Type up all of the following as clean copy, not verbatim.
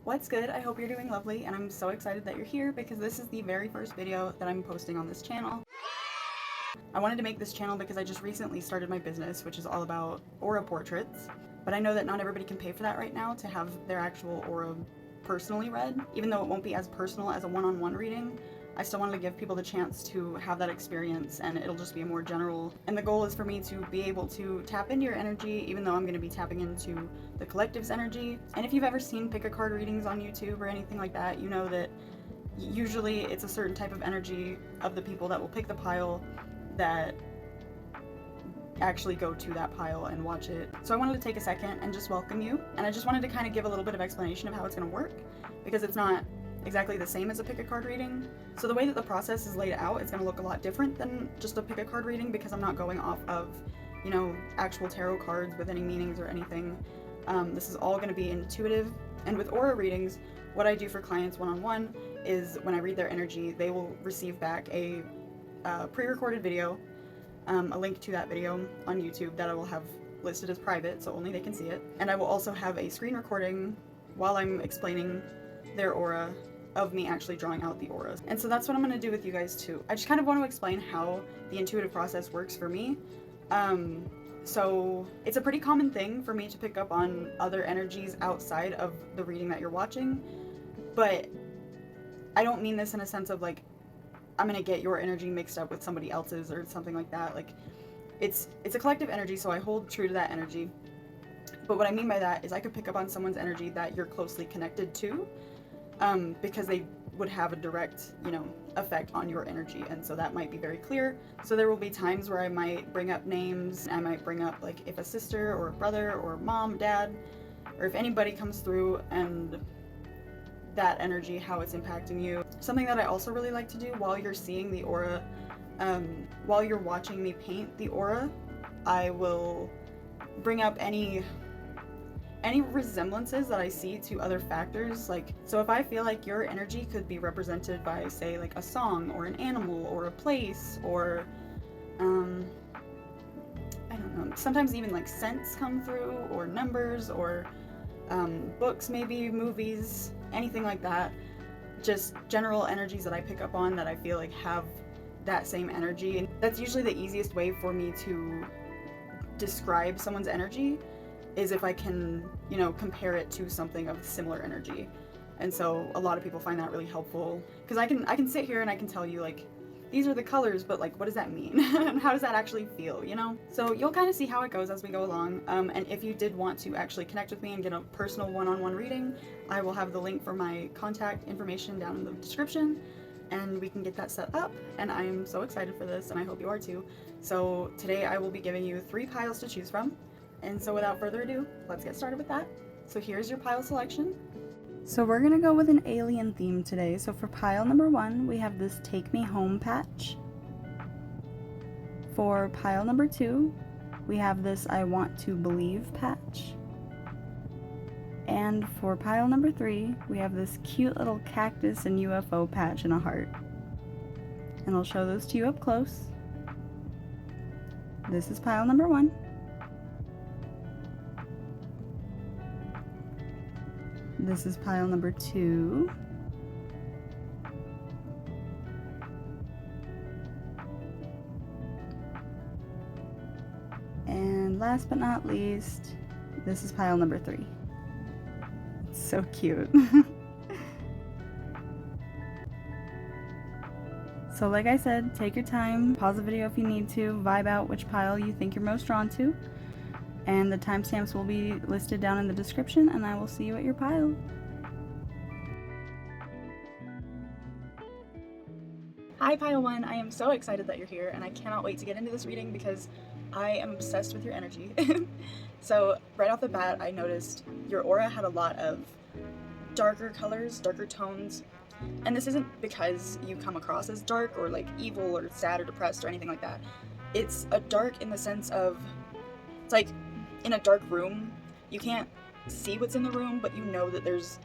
What's good? I hope you're doing lovely, and I'm so excited that you're here because this is the very first video that I'm posting on this channel. I wanted to make this channel because I just recently started my business, which is all about aura portraits, but I know that not everybody can pay for that right now to have their actual aura personally read. Even though it won't be as personal as a one-on-one reading, I still wanted to give people the chance to have that experience, and it'll just be a more general. And the goal is for me to be able to tap into your energy, even though I'm going to be tapping into the collective's energy. And if you've ever seen pick a card readings on YouTube or anything like that, you know that usually it's a certain type of energy of the people that will pick the pile that actually go to that pile and watch it. So I wanted to take a second and just welcome you, and I just wanted to kind of give a little bit of explanation of how it's going to work, because it's not exactly the same as a pick a card reading. So the way that the process is laid out, it's going to look a lot different than just a pick a card reading, because I'm not going off of, you know, actual tarot cards with any meanings or anything. This is all going to be intuitive. And with aura readings, what I do for clients one-on-one is when I read their energy, they will receive back a pre-recorded video, a link to that video on YouTube that I will have listed as private, so only they can see it. And I will also have a screen recording while I'm explaining their aura of me actually drawing out the auras. And so that's what I'm going to do with you guys too. I just kind of want to explain how the intuitive process works for me. So it's a pretty common thing for me to pick up on other energies outside of the reading that you're watching, but I don't mean this in a sense of like I'm gonna get your energy mixed up with somebody else's or something like that. Like it's a collective energy, so I hold true to that energy. But what I mean by that is I could pick up on someone's energy that you're closely connected to, because they would have a direct, you know, effect on your energy, and so that might be very clear. So there will be times where I might bring up names, I might bring up like if a sister or a brother or mom, dad, or if anybody comes through and that energy, how it's impacting you. Something that I also really like to do while you're seeing the aura, while you're watching me paint the aura, I will bring up any resemblances that I see to other factors. Like, so if I feel like your energy could be represented by, say, like a song or an animal or a place or I don't know, sometimes even like scents come through, or numbers, or books, maybe movies, anything like that. Just general energies that I pick up on that I feel like have that same energy. And that's usually the easiest way for me to describe someone's energy, is if I can, you know, compare it to something of similar energy. And so a lot of people find that really helpful, because I can sit here and I can tell you like these are the colors, but like what does that mean? And how does that actually feel, you know? So you'll kind of see how it goes as we go along. And if you did want to actually connect with me and get a personal one-on-one reading, I will have the link for my contact information down in the description, and we can get that set up. And I am so excited for this, and I hope you are too. So today I will be giving you 3 piles to choose from. And so without further ado, let's get started with that. So here's your pile selection. So we're gonna go with an alien theme today. So for pile number 1, we have this Take Me Home patch. For pile number 2, we have this I Want to Believe patch. And for pile number 3, we have this cute little cactus and UFO patch and a heart. And I'll show those to you up close. This is pile number 1. This is pile number 2. And last but not least, this is pile number 3. It's so cute. So like I said, take your time, pause the video if you need to, vibe out which pile you think you're most drawn to. And the timestamps will be listed down in the description, and I will see you at your pile. Hi pile 1, I am so excited that you're here, and I cannot wait to get into this reading because I am obsessed with your energy. So right off the bat, I noticed your aura had a lot of darker colors, darker tones. And this isn't because you come across as dark or like evil or sad or depressed or anything like that. It's a dark in the sense of, it's like in a dark room, you can't see what's in the room, but you know that there's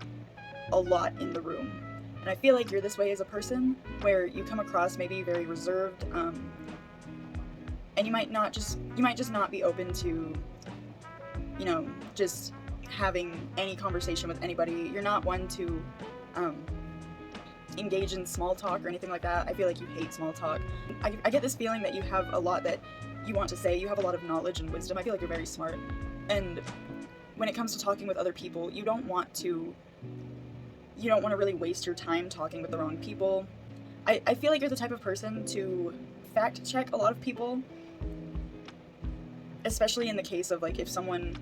a lot in the room. And I feel like you're this way as a person, where you come across maybe very reserved, and you might just not be open to, you know, just having any conversation with anybody. You're not one to engage in small talk or anything like that. I feel like you hate small talk. I get this feeling that you have a lot that you want to say. You have a lot of knowledge and wisdom. I feel like you're very smart. And when it comes to talking with other people, you don't want to really waste your time talking with the wrong people. I feel like you're the type of person to fact check a lot of people, especially in the case of like if someone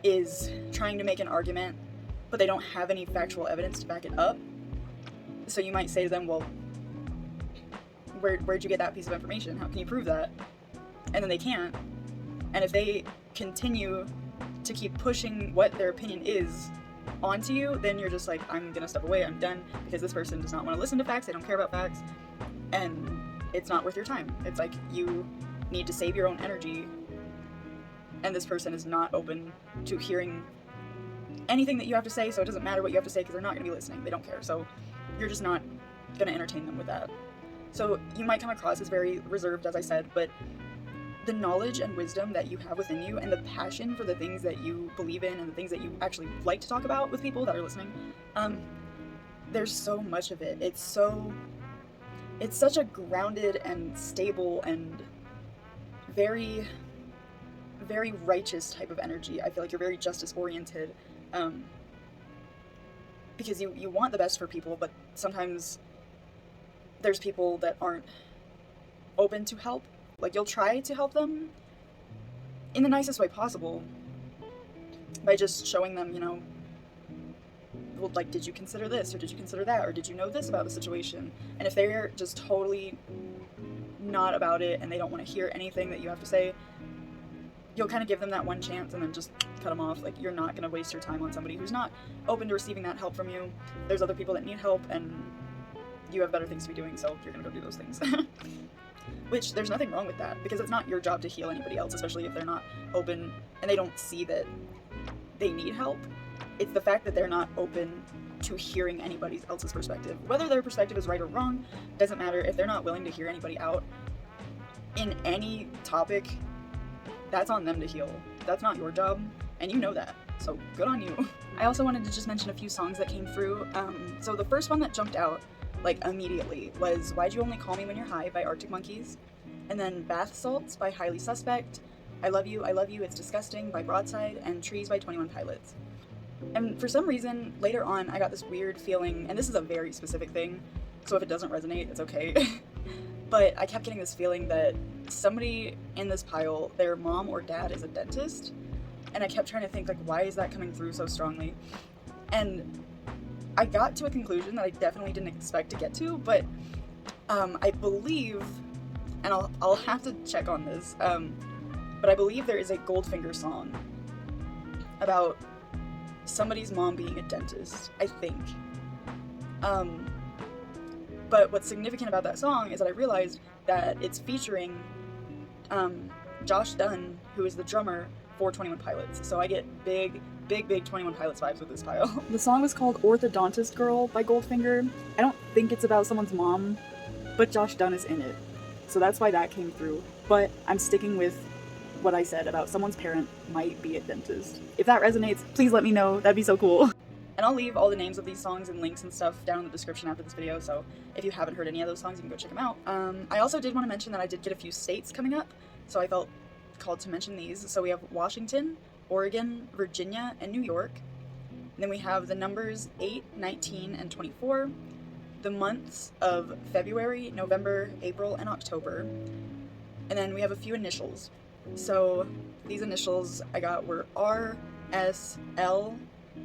is trying to make an argument but they don't have any factual evidence to back it up. So you might say to them, well, where'd you get that piece of information? How can you prove that? And then they can't. And if they continue to keep pushing what their opinion is onto you, then you're just like, I'm gonna step away, I'm done, because this person does not want to listen to facts, they don't care about facts, and it's not worth your time. It's like you need to save your own energy, and this person is not open to hearing anything that you have to say, so it doesn't matter what you have to say because they're not going to be listening, they don't care, so you're just not going to entertain them with that. So you might come across as very reserved, as I said, but the knowledge and wisdom that you have within you and the passion for the things that you believe in and the things that you actually like to talk about with people that are listening, there's so much of it. It's such a grounded and stable and very, very righteous type of energy. I feel like you're very justice oriented, because you want the best for people, but sometimes there's people that aren't open to help. Like, you'll try to help them in the nicest way possible by just showing them, well, like, did you consider this, or did you consider that, or did you know this about the situation? And if they're just totally not about it and they don't want to hear anything that you have to say, you'll kind of give them that one chance and then just cut them off. Like, you're not going to waste your time on somebody who's not open to receiving that help from you. There's other people that need help, and you have better things to be doing, so you're going to go do those things. Which, there's nothing wrong with that, because it's not your job to heal anybody else, especially if they're not open and they don't see that they need help. It's the fact that they're not open to hearing anybody else's perspective. Whether their perspective is right or wrong, doesn't matter. If they're not willing to hear anybody out in any topic, that's on them to heal. That's not your job, and you know that, so good on you. I also wanted to just mention a few songs that came through. So the first one that jumped out, like, immediately was Why'd You Only Call Me When You're High by Arctic Monkeys, and then Bath Salts by Highly Suspect, I Love You, It's Disgusting by Broadside, and Trees by 21 Pilots. And for some reason, later on, I got this weird feeling, and this is a very specific thing, so if it doesn't resonate, it's okay. But I kept getting this feeling that somebody in this pile, their mom or dad is a dentist, and I kept trying to think, like, why is that coming through so strongly? And I got to a conclusion that I definitely didn't expect to get to, but I believe, and I'll have to check on this, but I believe there is a Goldfinger song about somebody's mom being a dentist, I think. But what's significant about that song is that I realized that it's featuring Josh Dunn, who is the drummer for 21 Pilots. So I get big 21 Pilots vibes with this pile. The song is called Orthodontist Girl by Goldfinger. I don't think it's about someone's mom, but Josh Dunn is in it. So that's why that came through. But I'm sticking with what I said about someone's parent might be a dentist. If that resonates, please let me know. That'd be so cool. And I'll leave all the names of these songs and links and stuff down in the description after this video, so if you haven't heard any of those songs, you can go check them out. I also did want to mention that I did get a few states coming up, so I felt called to mention these. So we have Washington, Oregon, Virginia, and New York. And then we have the numbers 8, 19, and 24, the months of February, November, April, and October. And then we have a few initials. So these initials I got were R, S, L,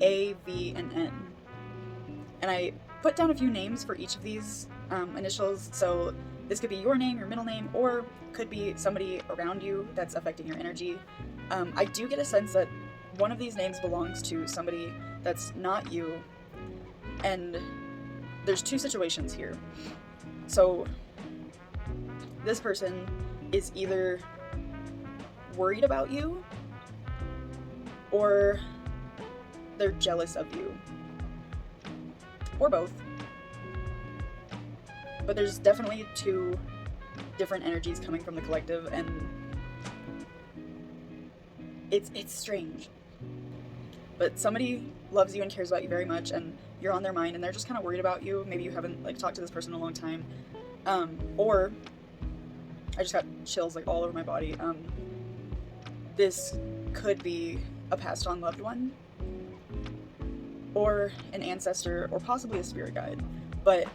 A, V, and N. And I put down a few names for each of these initials, so this could be your name, your middle name, or could be somebody around you that's affecting your energy. I do get a sense that one of these names belongs to somebody that's not you, and there's two situations here. So this person is either worried about you, or they're jealous of you, or both. But there's definitely two different energies coming from the collective, and it's strange. but somebody loves you and cares about you very much, and you're on their mind, and they're just kind of worried about you. Maybe you haven't like talked to this person in a long time, or I just got chills like all over my body. This could be a passed on loved one, or an ancestor, or possibly a spirit guide. But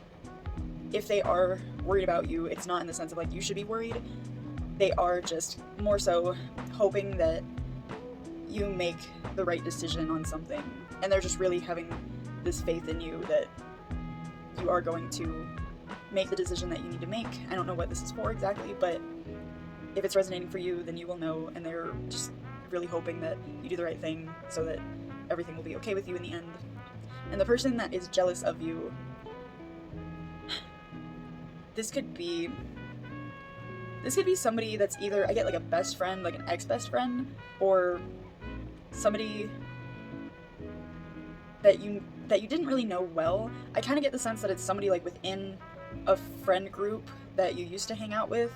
if they are worried about you, it's not in the sense of like you should be worried. They are just more so hoping that you make the right decision on something, and they're just really having this faith in you that you are going to make the decision that you need to make. I don't know what this is for exactly, but if it's resonating for you, then you will know, and they're just really hoping that you do the right thing so that everything will be okay with you in the end. And the person that is jealous of you, this could be somebody that's either, I get like a best friend, like an ex-best friend, or somebody that you didn't really know well. I kind of get the sense that it's somebody like within a friend group that you used to hang out with,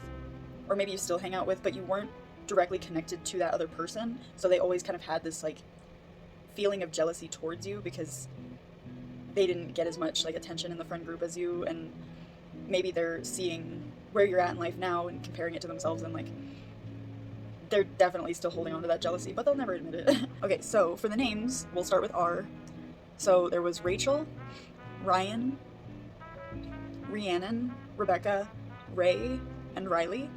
or maybe you still hang out with, but you weren't directly connected to that other person, so they always kind of had this like feeling of jealousy towards you because they didn't get as much like attention in the friend group as you, and maybe they're seeing where you're at in life now and comparing it to themselves, and like they're definitely still holding on to that jealousy, but they'll never admit it. Okay, so for the names, we'll start with R. So there was Rachel, Ryan, Rhiannon, Rebecca, Ray, and Riley.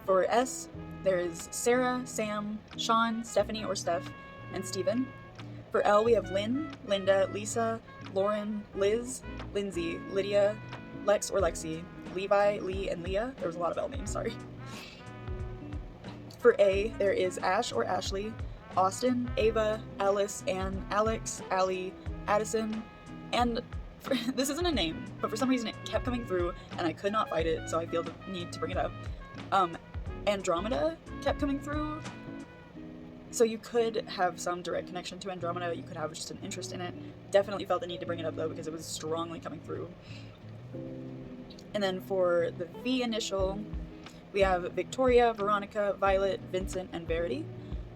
For S, there's Sarah, Sam, Sean, Stephanie or Steph, and Steven. For L, we have Lynn, Linda, Lisa, Lauren, Liz, Lindsay, Lydia, Lex or Lexi, Levi, Lee, and Leah. There was a lot of L names, sorry. For A, there is Ash or Ashley, Austin, Ava, Alice, Ann, Alex, Allie, Addison, and this isn't a name, but for some reason it kept coming through and I could not fight it, so I feel the need to bring it up. Andromeda kept coming through. So you could have some direct connection to Andromeda, you could have just an interest in it. Definitely felt the need to bring it up though because it was strongly coming through. And then for the V initial, we have Victoria, Veronica, Violet, Vincent, and Verity.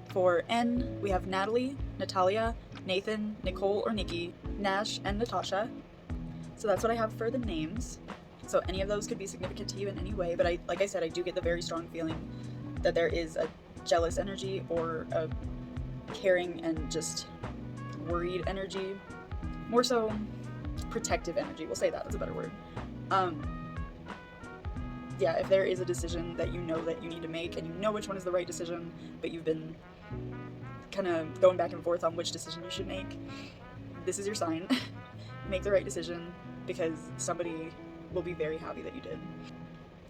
For N, we have Natalie, Natalia, Nathan, Nicole or Nikki, Nash, and Natasha. So that's what I have for the names. So any of those could be significant to you in any way, but like I said, I do get the very strong feeling that there is a jealous energy or a caring and just worried energy. More so protective energy, we'll say that, that's a better word. Yeah, if there is a decision that you know that you need to make and you know which one is the right decision, but you've been kind of going back and forth on which decision you should make, this is your sign. Make the right decision because somebody will be very happy that you did.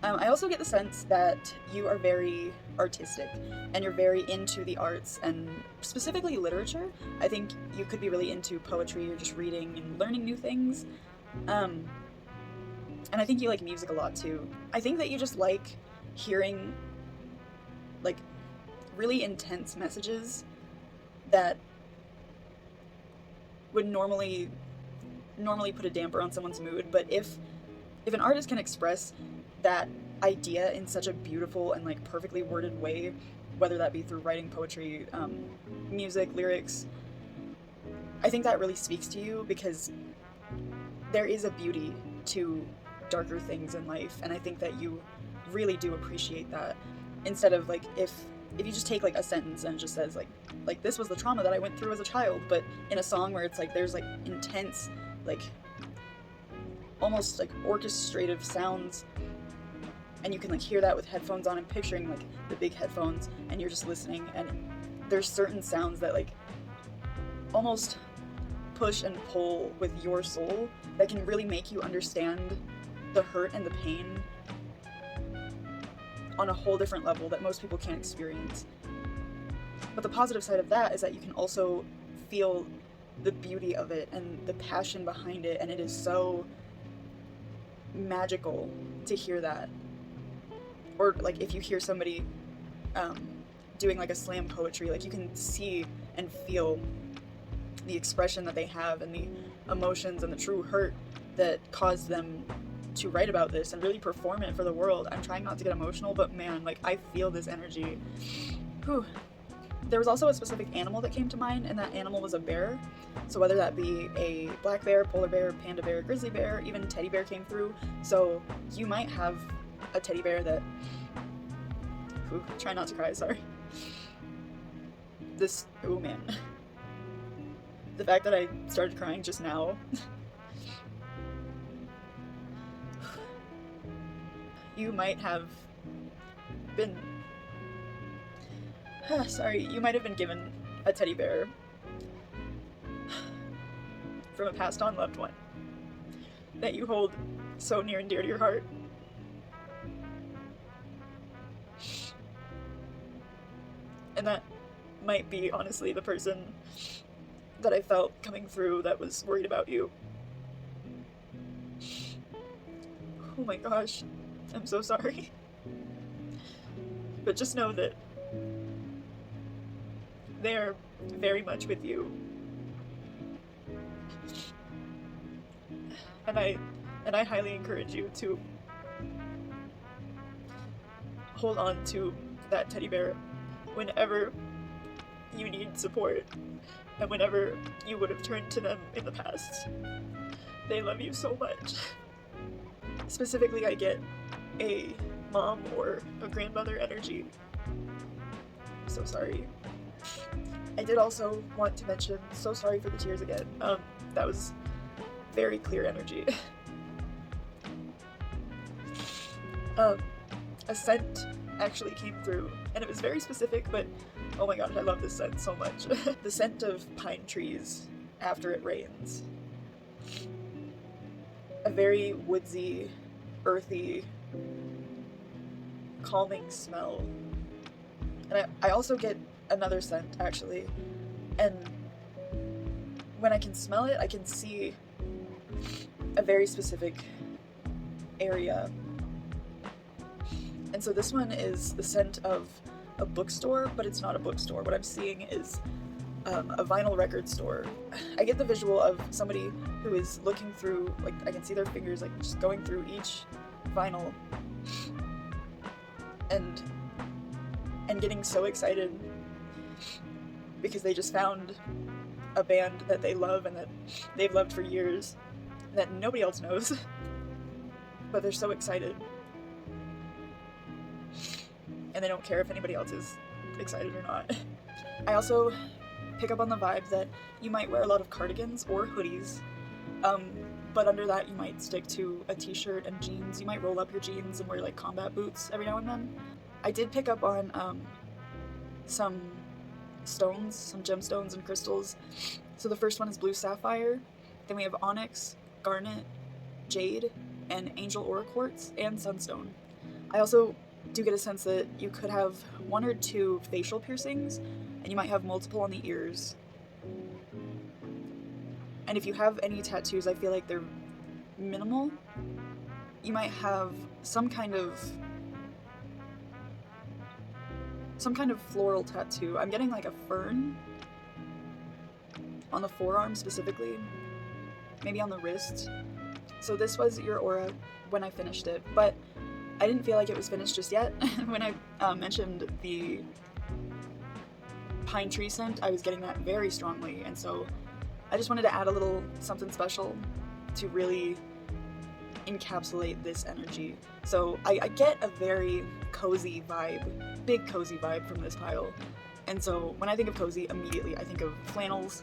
I also get the sense that you are very artistic and you're very into the arts and specifically literature. I think you could be really into poetry or just reading and learning new things. And I think you like music a lot too. I think that you just like hearing like really intense messages that would normally put a damper on someone's mood, but if an artist can express that idea in such a beautiful and like perfectly worded way, whether that be through writing poetry, music, lyrics, I think that really speaks to you because there is a beauty to darker things in life, and I think that you really do appreciate that, instead of like if you just take like a sentence and it just says like this was the trauma that I went through as a child, but in a song where it's like there's like intense like almost like orchestrative sounds, and you can like hear that with headphones on and picturing like the big headphones and you're just listening, and there's certain sounds that like almost push and pull with your soul that can really make you understand the hurt and the pain on a whole different level that most people can't experience. But the positive side of that is that you can also feel the beauty of it and the passion behind it, and it is so magical to hear that. Or like if you hear somebody doing like a slam poetry, like you can see and feel the expression that they have and the emotions and the true hurt that caused them to write about this and really perform it for the world. I'm trying not to get emotional, but man, like I feel this energy. Whew. There was also a specific animal that came to mind, and that animal was a bear. So whether that be a black bear, polar bear, panda bear, grizzly bear, even teddy bear came through. So you might have a teddy bear that... Ooh, try not to cry, sorry. This... oh man. The fact that I started crying just now. You might have been... sorry, you might have been given a teddy bear from a passed on loved one that you hold so near and dear to your heart. And that might be, honestly, the person that I felt coming through that was worried about you. Oh my gosh, I'm so sorry. But just know that they're very much with you. And I highly encourage you to hold on to that teddy bear whenever you need support and whenever you would have turned to them in the past. They love you so much. Specifically, I get a mom or a grandmother energy. I'm so sorry. I did also want to mention, so sorry for the tears again. That was very clear energy. A scent actually came through, and it was very specific, but oh my god, I love this scent so much. The scent of pine trees after it rains. A very woodsy, earthy, calming smell. And I also get another scent, actually, and when I can smell it, I can see a very specific area. And so this one is the scent of a bookstore, but it's not a bookstore. What I'm seeing is a vinyl record store. I get the visual of somebody who is looking through, like, I can see their fingers, like, just going through each vinyl and getting so excited because they just found a band that they love and that they've loved for years that nobody else knows, but they're so excited. And they don't care if anybody else is excited or not. I also pick up on the vibe that you might wear a lot of cardigans or hoodies, but under that you might stick to a t-shirt and jeans. You might roll up your jeans and wear like combat boots every now and then. I did pick up on some stones, some gemstones and crystals. So the first one is blue sapphire, then we have onyx, garnet, jade, and angel aura quartz, and sunstone. I also do get a sense that you could have 1 or 2 facial piercings, and you might have multiple on the ears. And if you have any tattoos, I feel like they're minimal. You might have some kind of floral tattoo. I'm getting like a fern on the forearm specifically, maybe on the wrist. So this was your aura when I finished it, but I didn't feel like it was finished just yet. When I mentioned the pine tree scent, I was getting that very strongly, and so I just wanted to add a little something special to really encapsulate this energy. So I get a very cozy vibe, big cozy vibe from this pile. And so when I think of cozy, immediately I think of flannels.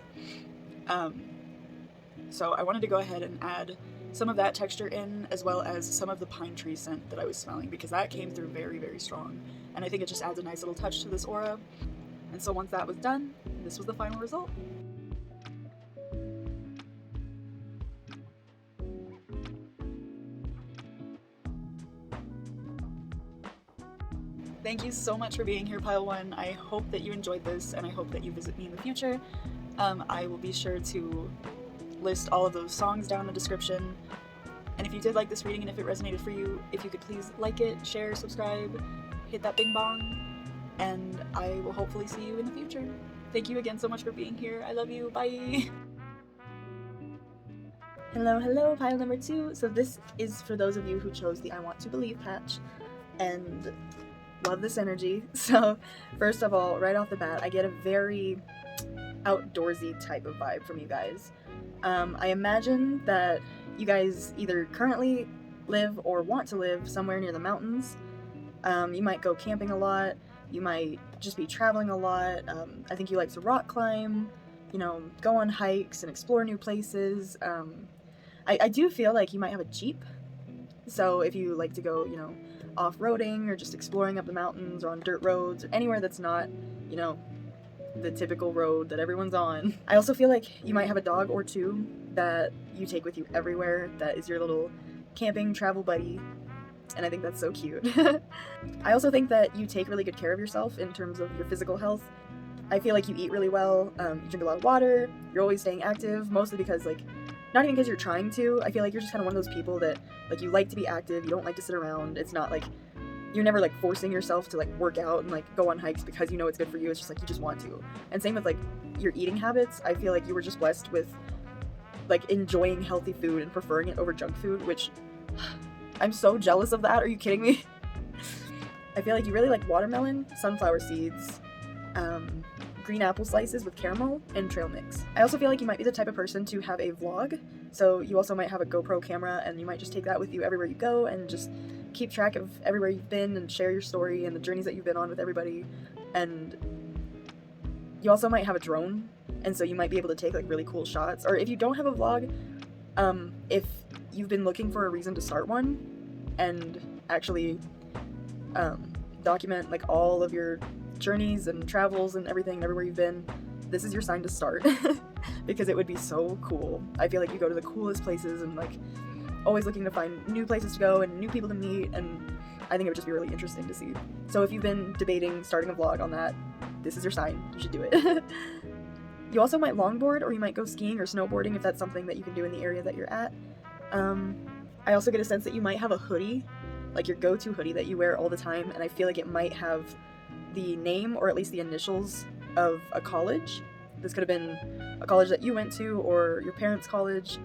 So I wanted to go ahead and add some of that texture in, as well as some of the pine tree scent that I was smelling, because that came through very, very strong. And I think it just adds a nice little touch to this aura. And so once that was done, this was the final result. Thank you so much for being here, Pile 1. I hope that you enjoyed this, and I hope that you visit me in the future. I will be sure to list all of those songs down in the description. And if you did like this reading and if it resonated for you, if you could please like it, share, subscribe, hit that bing bong, and I will hopefully see you in the future. Thank you again so much for being here. I love you. Bye! Hello, pile number 2. So this is for those of you who chose the I Want to Believe patch, and love this energy. So first of all, right off the bat, I get a very outdoorsy type of vibe from you guys. I imagine that you guys either currently live or want to live somewhere near the mountains. You might go camping a lot, you might just be traveling a lot. I think you like to rock climb, you know, go on hikes and explore new places. I do feel like you might have a Jeep, so if you like to go, you know, off-roading or just exploring up the mountains or on dirt roads or anywhere that's not, you know, the typical road that everyone's on. I also feel like you might have a dog or two that you take with you everywhere, that is your little camping travel buddy, and I think that's so cute. I also think that you take really good care of yourself in terms of your physical health. I feel like you eat really well, you drink a lot of water, you're always staying active, mostly because, like, not even because you're trying to, I feel like you're just kind of one of those people that, like, you like to be active, you don't like to sit around. It's not like, you're never, like, forcing yourself to, like, work out and, like, go on hikes because you know it's good for you. It's just, like, you just want to. And same with, like, your eating habits. I feel like you were just blessed with, like, enjoying healthy food and preferring it over junk food, which I'm so jealous of that. Are you kidding me? I feel like you really like watermelon, sunflower seeds, green apple slices with caramel, and trail mix. I also feel like you might be the type of person to have a vlog, so you also might have a GoPro camera and you might just take that with you everywhere you go and just keep track of everywhere you've been and share your story and the journeys that you've been on with everybody. And you also might have a drone, and so you might be able to take, like, really cool shots. Or if you don't have a vlog, if you've been looking for a reason to start one and actually document, like, all of your journeys and travels and everything and everywhere you've been, this is your sign to start. Because it would be so cool. I feel like you go to the coolest places and, like, always looking to find new places to go and new people to meet, and I think it would just be really interesting to see. So if you've been debating starting a vlog on that, this is your sign. You should do it. You also might longboard, or you might go skiing or snowboarding if that's something that you can do in the area that you're at. I also get a sense that you might have a hoodie, like your go-to hoodie that you wear all the time, and I feel like it might have the name or at least the initials of a college. This could have been a college that you went to or your parents' college,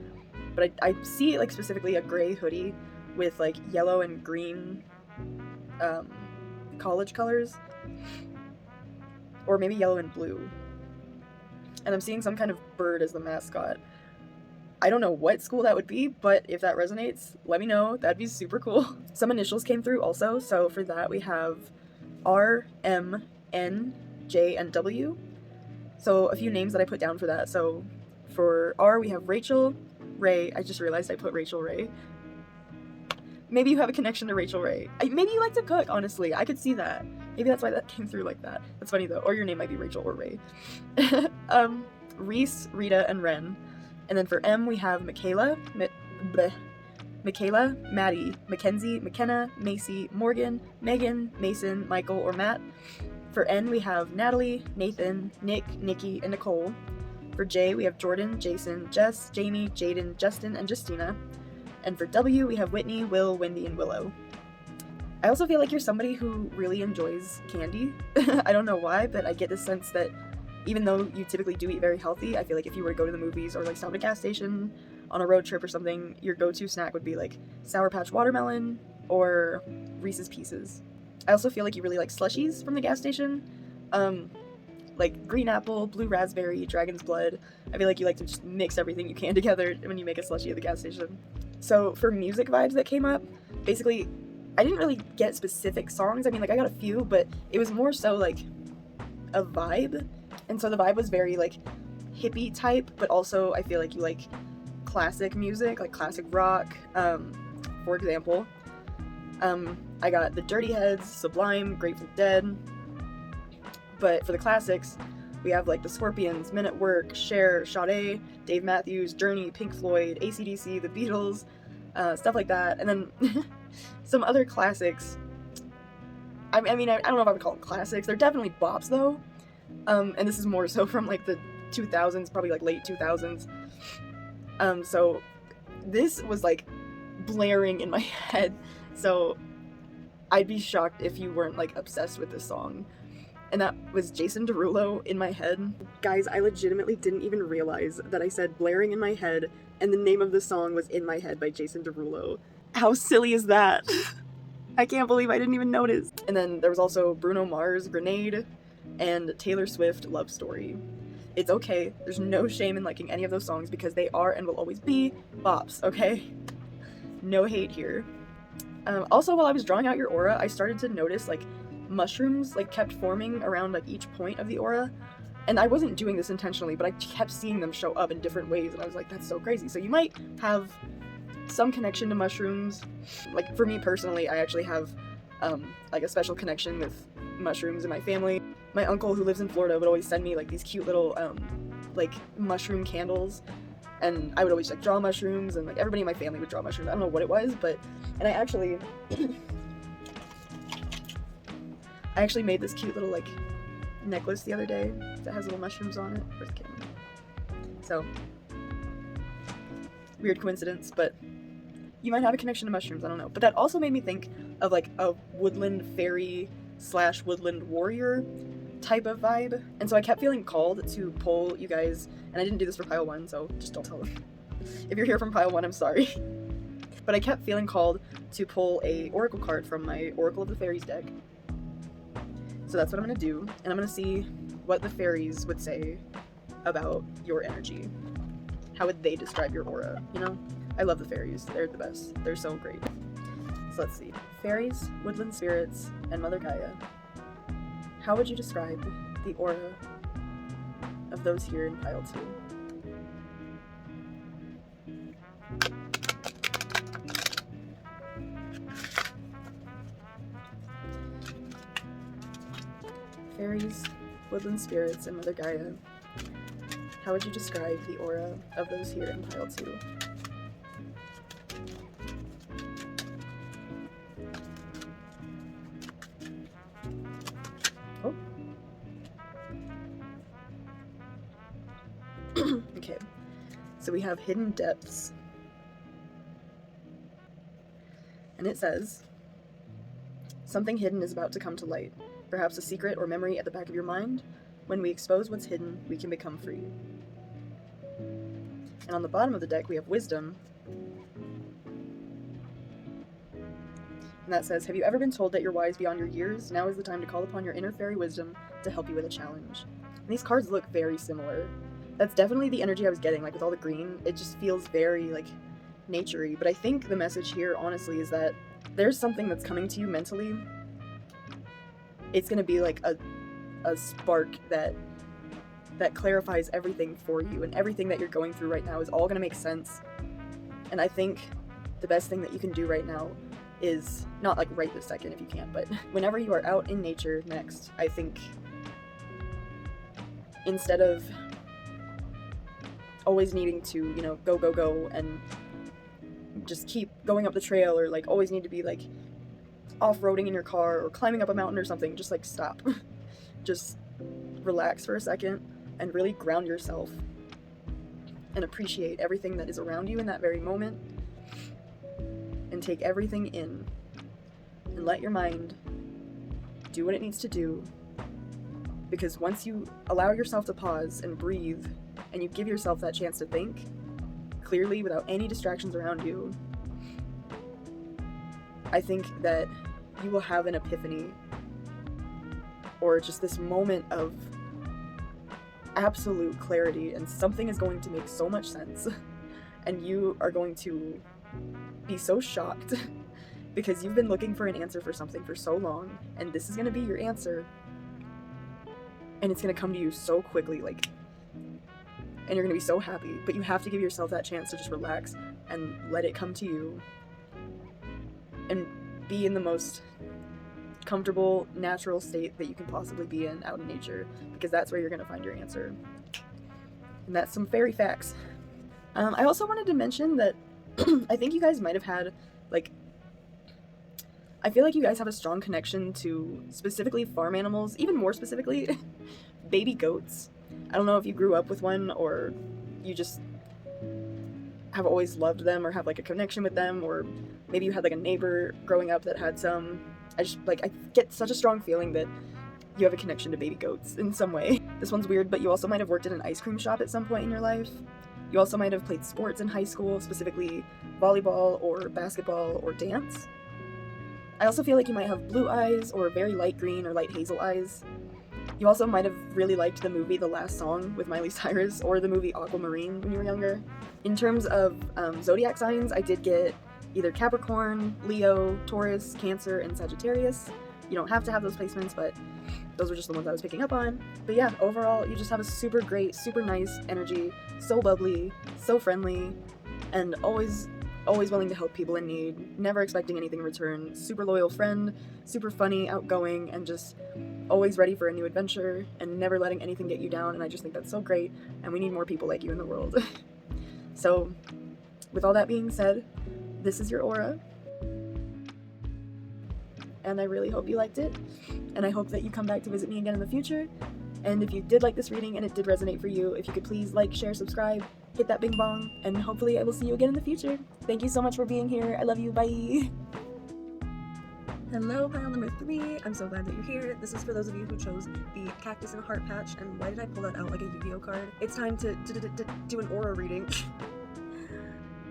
but I see, like, specifically a gray hoodie with, like, yellow and green college colors, or maybe yellow and blue, and I'm seeing some kind of bird as the mascot. I don't know what school that would be, but if that resonates, let me know. That'd be super cool. Some initials came through also, so for that we have R, M, N, J, and W. So a few names that I put down for that. So for R, we have Rachel Ray. I just realized I put Rachel Ray. Maybe you have a connection to Rachel Ray. Maybe you like to cook, honestly. I could see that. Maybe that's why that came through like that. That's funny though. Or your name might be Rachel or Ray. Reese, Rita, and Ren. And then for M, we have Michaela, Maddie, Mackenzie, McKenna, Macy, Morgan, Megan, Mason, Michael, or Matt. For N, we have Natalie, Nathan, Nick, Nikki, and Nicole. For J, we have Jordan, Jason, Jess, Jamie, Jaden, Justin, and Justina. And for W, we have Whitney, Will, Wendy, and Willow. I also feel like you're somebody who really enjoys candy. I don't know why, but I get this sense that even though you typically do eat very healthy, I feel like if you were to go to the movies or, like, stop at a gas station on a road trip or something, your go-to snack would be, like, Sour Patch Watermelon or Reese's Pieces. I also feel like you really like slushies from the gas station, like green apple, blue raspberry, dragon's blood. I feel like you like to just mix everything you can together when you make a slushie at the gas station. So for music vibes that came up, basically, I didn't really get specific songs. I mean, like, I got a few, but it was more so, like, a vibe. And so the vibe was very, like, hippie type, but also I feel like you like classic music, like classic rock. For example, I got the Dirty Heads, Sublime, Grateful Dead. But for the classics, we have, like, the Scorpions, Men at Work, Cher, Sade, Dave Matthews, Journey, Pink Floyd, AC/DC, the Beatles, stuff like that. And then some other classics. I mean, I don't know if I would call them classics. They're definitely bops, though. And this is more so from, like, the 2000s, probably, like, late 2000s. So this was, like, blaring in my head. So I'd be shocked if you weren't, like, obsessed with this song. And that was Jason Derulo, In My Head. Guys, I legitimately didn't even realize that I said blaring in my head, and the name of the song was In My Head by Jason Derulo. How silly is that? I can't believe I didn't even notice. And then there was also Bruno Mars, Grenade, and Taylor Swift, Love Story. It's okay. There's no shame in liking any of those songs because they are and will always be bops, okay? No hate here. Also, while I was drawing out your aura, I started to notice, like, mushrooms, like, kept forming around, like, each point of the aura. And I wasn't doing this intentionally, but I kept seeing them show up in different ways, and I was like, that's so crazy. So you might have some connection to mushrooms. Like, for me personally, I actually have, like, a special connection with mushrooms in my family. My uncle, who lives in Florida, would always send me, like, these cute little, like, mushroom candles, and I would always, like, draw mushrooms, and, like, everybody in my family would draw mushrooms. I don't know what it was, but, and I actually made this cute little, like, necklace the other day that has little mushrooms on it. Where's the camera? So, weird coincidence, but you might have a connection to mushrooms, I don't know. But that also made me think of, like, a woodland fairy / woodland warrior type of vibe. And so I kept feeling called to poll you guys, and I didn't do this for pile 1, so just don't tell them. If you're here from pile 1, I'm sorry. But I kept feeling called to pull a oracle card from my Oracle of the Fairies deck. So that's what I'm gonna do, and I'm gonna see what the fairies would say about your energy. How would they describe your aura, you know? I love the fairies. They're the best. They're so great. So let's see. Fairies, woodland spirits, and Mother Gaia. How would you describe the aura of those here in pile 2? Fairies, woodland spirits, and Mother Gaia. How would you describe the aura of those here in pile 2? Oh. Okay, so we have Hidden Depths. And it says, something hidden is about to come to light. Perhaps a secret or memory at the back of your mind. When we expose what's hidden, we can become free. And on the bottom of the deck, we have Wisdom. And that says, have you ever been told that you're wise beyond your years? Now is the time to call upon your inner fairy wisdom to help you with a challenge. And these cards look very similar. That's definitely the energy I was getting, like with all the green. It just feels very, like, nature-y. But I think the message here, honestly, is that there's something that's coming to you mentally. It's gonna be like a spark that clarifies everything for you, and everything that you're going through right now is all gonna make sense. And I think the best thing that you can do right now is, not like right this second if you can't, but whenever you are out in nature next, I think instead of always needing to, you know, go and just keep going up the trail, or like always need to be like off-roading in your car or climbing up a mountain or something, just like stop. Just relax for a second and really ground yourself and appreciate everything that is around you in that very moment, and take everything in and let your mind do what it needs to do. Because once you allow yourself to pause and breathe, and you give yourself that chance to think clearly without any distractions around you, I think that you will have an epiphany, or just this moment of absolute clarity, and something is going to make so much sense, and you are going to be so shocked because you've been looking for an answer for something for so long, and this is going to be your answer, and it's going to come to you so quickly, like, and you're going to be so happy. But you have to give yourself that chance to just relax and let it come to you, and be in the most comfortable, natural state that you can possibly be in out in nature, because that's where you're going to find your answer. And that's some fairy facts. I also wanted to mention that I think you guys might have had, like, I feel like you guys have a strong connection to specifically farm animals, even more specifically, baby goats. I don't know if you grew up with one, or you just have always loved them, or have like a connection with them, or maybe you had like a neighbor growing up that had some. I get such a strong feeling that you have a connection to baby goats in some way. This one's weird, but you also might have worked in an ice cream shop at some point in your life. You also might have played sports in high school, specifically volleyball or basketball or dance. I also feel like you might have blue eyes or very light green or light hazel eyes. You also might have really liked the movie The Last Song with Miley Cyrus or the movie Aquamarine when you were younger. In terms of zodiac signs, I did get either Capricorn, Leo, Taurus, Cancer, and Sagittarius. You don't have to have those placements, but those were just the ones I was picking up on. But yeah, overall, you just have a super great, super nice energy, so bubbly, so friendly, and always willing to help people in need, never expecting anything in return, super loyal friend, super funny, outgoing, and just always ready for a new adventure, and never letting anything get you down, and I just think that's so great, and we need more people like you in the world. So, with all that being said, this is your aura, and I really hope you liked it, and I hope that you come back to visit me again in the future. And if you did like this reading and it did resonate for you, if you could please like, share, subscribe, hit that bing bong, and hopefully I will see you again in the future. Thank you so much for being here. I love you. Bye. Hello, pile number 3. I'm so glad that you're here. This is for those of you who chose the cactus and heart patch. And why did I pull that out like a Yu-Gi-Oh card? It's time to do an aura reading.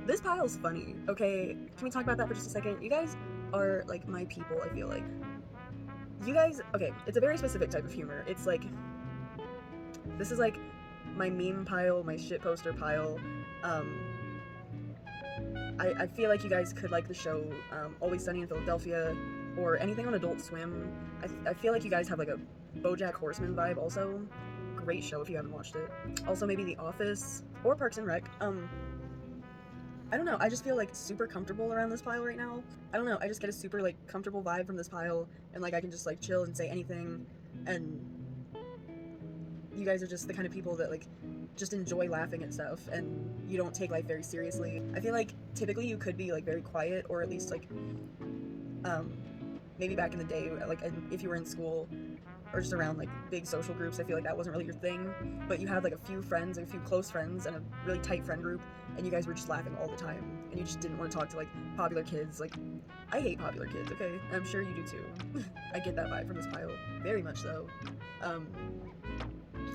This pile's funny, okay? Can we talk about that for just a second? You guys are like my people, I feel like. You guys, okay, it's a very specific type of humor. It's like, this is like my meme pile, my shit poster pile. I feel like you guys could like the show Always Sunny in Philadelphia or anything on Adult Swim. I feel like you guys have like a BoJack Horseman vibe also. Great show if you haven't watched it. Also maybe The Office or Parks and Rec. I don't know, I just feel like super comfortable around this pile right now. I don't know, I just get a super like comfortable vibe from this pile, and like I can just like chill and say anything, and you guys are just the kind of people that like just enjoy laughing at stuff, and you don't take life very seriously. I feel like typically you could be like very quiet, or at least like maybe back in the day, like if you were in school or just around like big social groups, I feel like that wasn't really your thing, but you had like a few friends, a few close friends, and a really tight friend group, and you guys were just laughing all the time, and you just didn't want to talk to like popular kids. Like, I hate popular kids, okay? And I'm sure you do too. I get that vibe from this pile, very much so.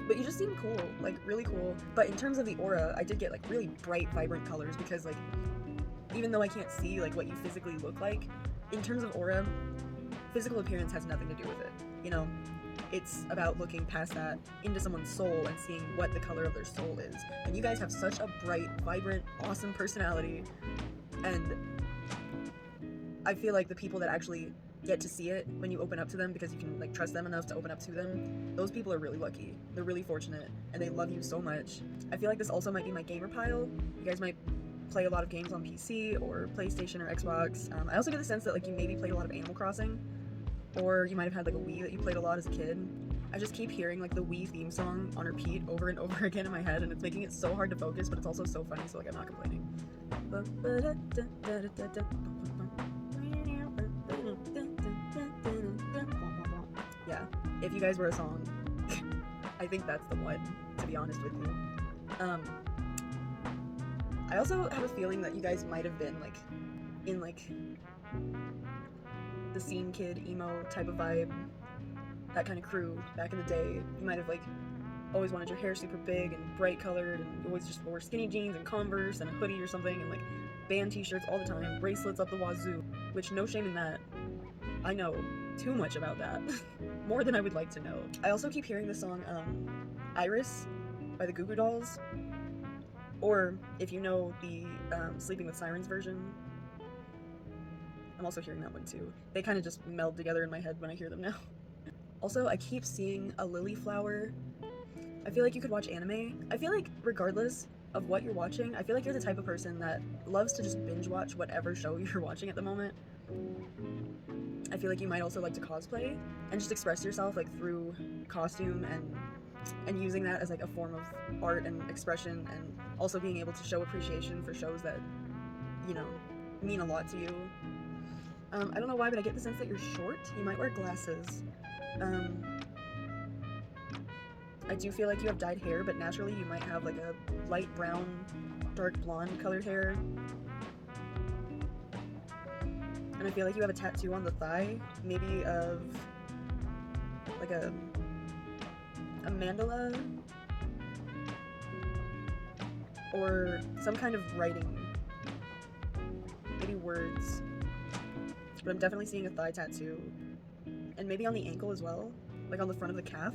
But you just seem cool, like really cool. But in terms of the aura, I did get like really bright, vibrant colors, because like, even though I can't see like what you physically look like, in terms of aura, physical appearance has nothing to do with it, you know? It's about looking past that into someone's soul and seeing what the color of their soul is. And you guys have such a bright, vibrant, awesome personality, and I feel like the people that actually get to see it when you open up to them, because you can like trust them enough to open up to them, those people are really lucky. They're really fortunate, and they love you so much. I feel like this also might be my gamer pile. You guys might play a lot of games on PC or PlayStation or Xbox. I also get the sense that like you maybe played a lot of Animal Crossing, or you might have had like a Wii that you played a lot as a kid. I just keep hearing like the Wii theme song on repeat over and over again in my head, and it's making it so hard to focus, but it's also so funny, so like I'm not complaining. Yeah, if you guys were a song, I think that's the one, to be honest with you. I also have a feeling that you guys might have been like in like the scene kid emo type of vibe, that kind of crew back in the day. You might have like always wanted your hair super big and bright colored, and you always just wore skinny jeans and Converse and a hoodie or something, and like band t-shirts all the time, bracelets up the wazoo, which no shame in that. I know too much about that. More than I would like to know. I also keep hearing the song Iris by the Goo Goo Dolls, or if you know the Sleeping with Sirens version, I'm also hearing that one too. They kind of just meld together in my head when I hear them now. Also, I keep seeing a lily flower. I feel like you could watch anime. I feel like regardless of what you're watching, I feel like you're the type of person that loves to just binge watch whatever show you're watching at the moment. I feel like you might also like to cosplay and just express yourself like through costume and using that as like a form of art and expression, and also being able to show appreciation for shows that, you know, mean a lot to you. I don't know why, but I get the sense that you're short. You might wear glasses. I do feel like you have dyed hair, but naturally you might have like a light brown, dark blonde colored hair. And I feel like you have a tattoo on the thigh, maybe of like a mandala or some kind of writing, maybe words. but I'm definitely seeing a thigh tattoo. And maybe on the ankle as well, like on the front of the calf.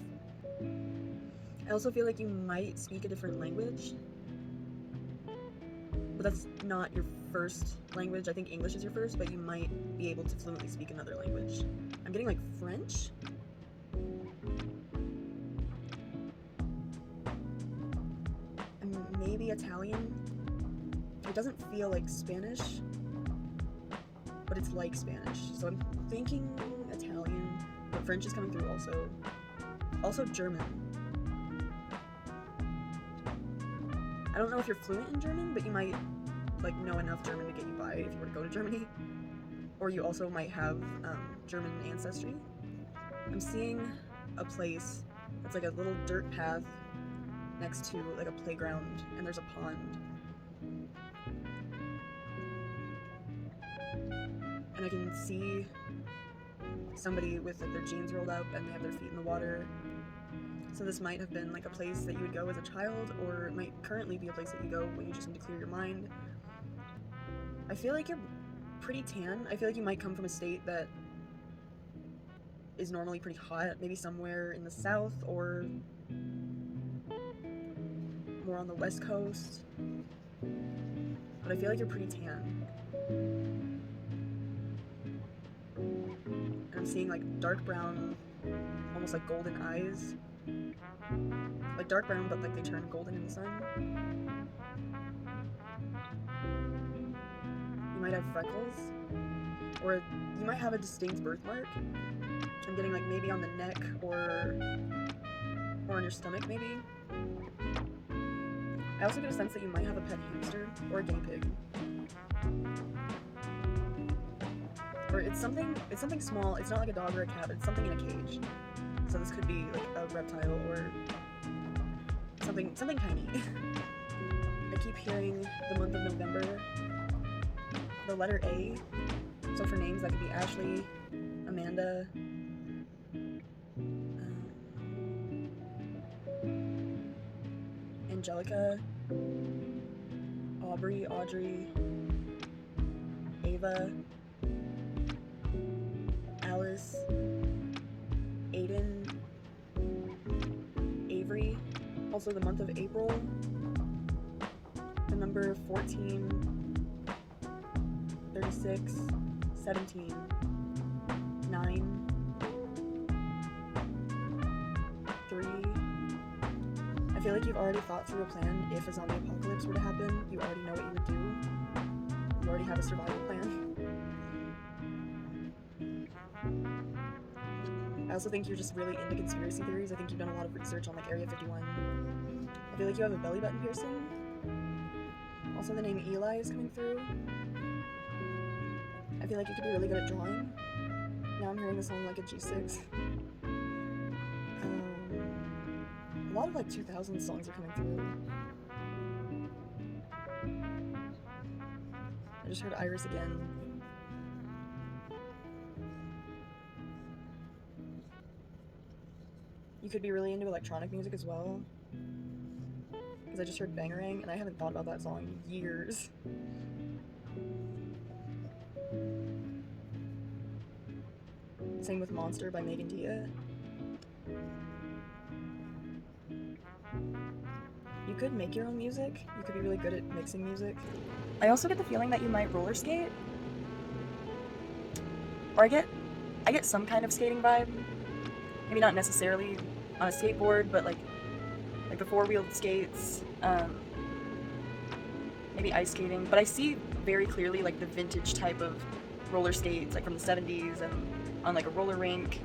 I also feel like you might speak a different language. But that's not your first language. I think English is your first, but you might be able to fluently speak another language. I'm getting like French. And maybe Italian. It doesn't feel like Spanish, but it's like Spanish. So I'm thinking Italian, but French is coming through also. Also German. I don't know if you're fluent in German, but you might like know enough German to get you by if you were to go to Germany. Or you also might have German ancestry. I'm seeing a place that's like a little dirt path next to like a playground, and there's a pond. And I can see somebody with like their jeans rolled up and they have their feet in the water. So this might have been like a place that you would go as a child, or it might currently be a place that you go when you just need to clear your mind. I feel like you're pretty tan. I feel like you might come from a state that is normally pretty hot, maybe somewhere in the south or more on the west coast. But I feel like you're pretty tan. And I'm seeing like dark brown, almost like golden eyes. Like dark brown, but like they turn golden in the sun. You might have freckles, or you might have a distinct birthmark. I'm getting like maybe on the neck or on your stomach maybe. I also get a sense that you might have a pet hamster or a guinea pig. Or it's something small. It's not like a dog or a cat, but it's something in a cage. So this could be like a reptile or something tiny. I keep hearing the month of November. The letter A. So for names, that could be Ashley, Amanda, Angelica, Aubrey, Audrey, Ava, Alice, Aiden, Avery. Also the month of April. The number 14, 36, 17, 9, 3. I feel like you've already thought through a plan. If a zombie apocalypse were to happen, you already know what you would do. You already have a survival plan. I also think you're just really into conspiracy theories. I think you've done a lot of research on like Area 51. I feel like you have a belly button piercing. Also the name Eli is coming through. I feel like you could be really good at drawing. Now I'm hearing a song like a G6. A lot of like 2000 songs are coming through. I just heard Iris again. You could be really into electronic music as well. Because I just heard Bangarang, and I haven't thought about that song in years. Same with Monster by Meg and Dia. You could make your own music. You could be really good at mixing music. I also get the feeling that you might roller skate. Or I get some kind of skating vibe. Maybe not necessarily on a skateboard, but like the four-wheeled skates, maybe ice skating. But I see very clearly like the vintage type of roller skates, like from the 70s and on like a roller rink.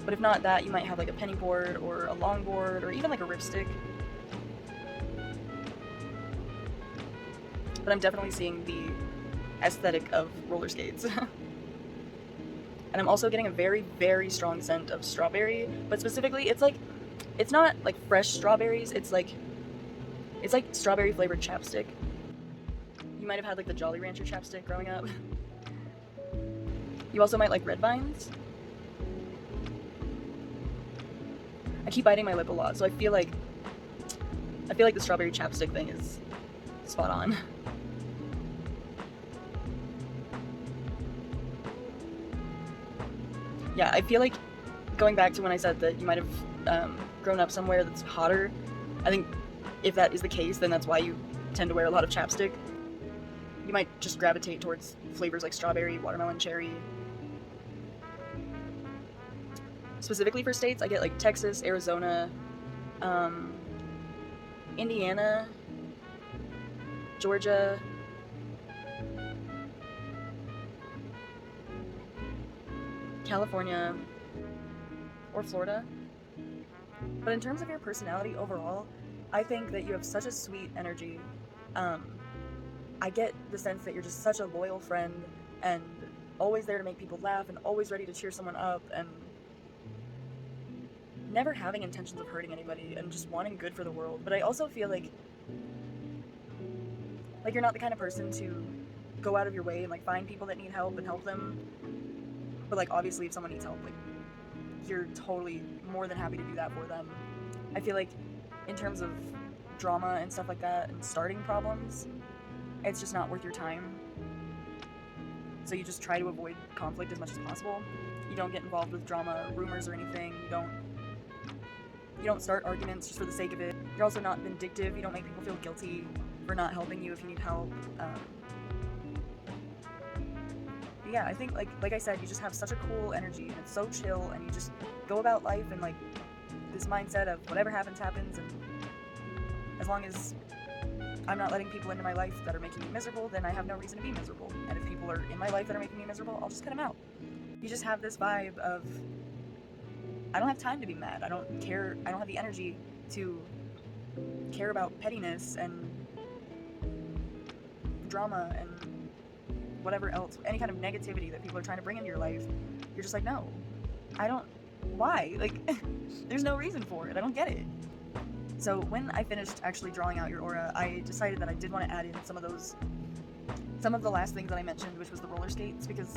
But if not that, you might have like a penny board or a longboard or even like a ripstick. But I'm definitely seeing the aesthetic of roller skates. And I'm also getting a very, very strong scent of strawberry, but specifically it's not like fresh strawberries, it's like strawberry flavored chapstick. You might have had like the Jolly Rancher chapstick growing up. You also might like red vines. I keep biting my lip a lot, so I feel like the strawberry chapstick thing is spot on. Yeah, I feel like going back to when I said that you might have grown up somewhere that's hotter, I think if that is the case, then that's why you tend to wear a lot of chapstick. You might just gravitate towards flavors like strawberry, watermelon, cherry. Specifically for states, I get like Texas, Arizona, Indiana, Georgia, California, or Florida. But in terms of your personality overall, I think that you have such a sweet energy. I get the sense that you're just such a loyal friend and always there to make people laugh and always ready to cheer someone up and never having intentions of hurting anybody and just wanting good for the world. But I also feel like you're not the kind of person to go out of your way and like find people that need help and help them. But like obviously if someone needs help, like you're totally more than happy to do that for them. I feel like in terms of drama and stuff like that and starting problems, it's just not worth your time. So you just try to avoid conflict as much as possible. You don't get involved with drama, rumors, or anything. You don't start arguments just for the sake of it. You're also not vindictive. You don't make people feel guilty for not helping you if you need help. Yeah, I think like I said, you just have such a cool energy and it's so chill, and you just go about life in like this mindset of whatever happens, happens, and as long as I'm not letting people into my life that are making me miserable, then I have no reason to be miserable. And if people are in my life that are making me miserable, I'll just cut them out. You just have this vibe of, I don't have time to be mad. I don't care. I don't have the energy to care about pettiness and drama and whatever else, any kind of negativity that people are trying to bring into your life. You're just like, no, I don't, why? Like, there's no reason for it. I don't get it. So when I finished actually drawing out your aura, I decided that I did want to add in some of the last things that I mentioned, which was the roller skates, because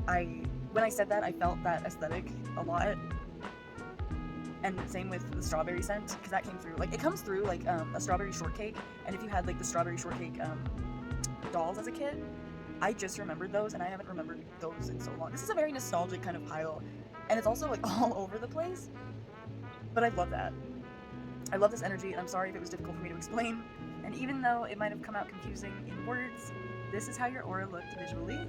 when I said that, I felt that aesthetic a lot. And same with the strawberry scent, because that came through. Like, it comes through like a strawberry shortcake, and if you had like the strawberry shortcake dolls as a kid, I just remembered those, and I haven't remembered those in so long. This is a very nostalgic kind of pile, and it's also like all over the place, but I love that. I love this energy, and I'm sorry if it was difficult for me to explain. And even though it might have come out confusing in words, this is how your aura looked visually.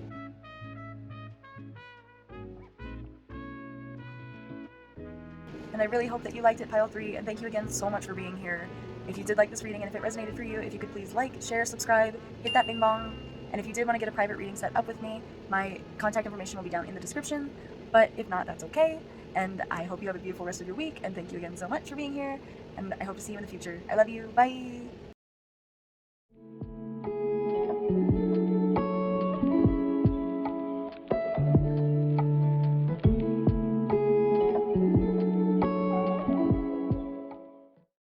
And I really hope that you liked it, Pile 3, and thank you again so much for being here. If you did like this reading, and if it resonated for you, if you could please like, share, subscribe, hit that bing bong. And if you did want to get a private reading set up with me, my contact information will be down in the description. But if not, that's okay. And I hope you have a beautiful rest of your week, and thank you again so much for being here. And I hope to see you in the future. I love you. Bye!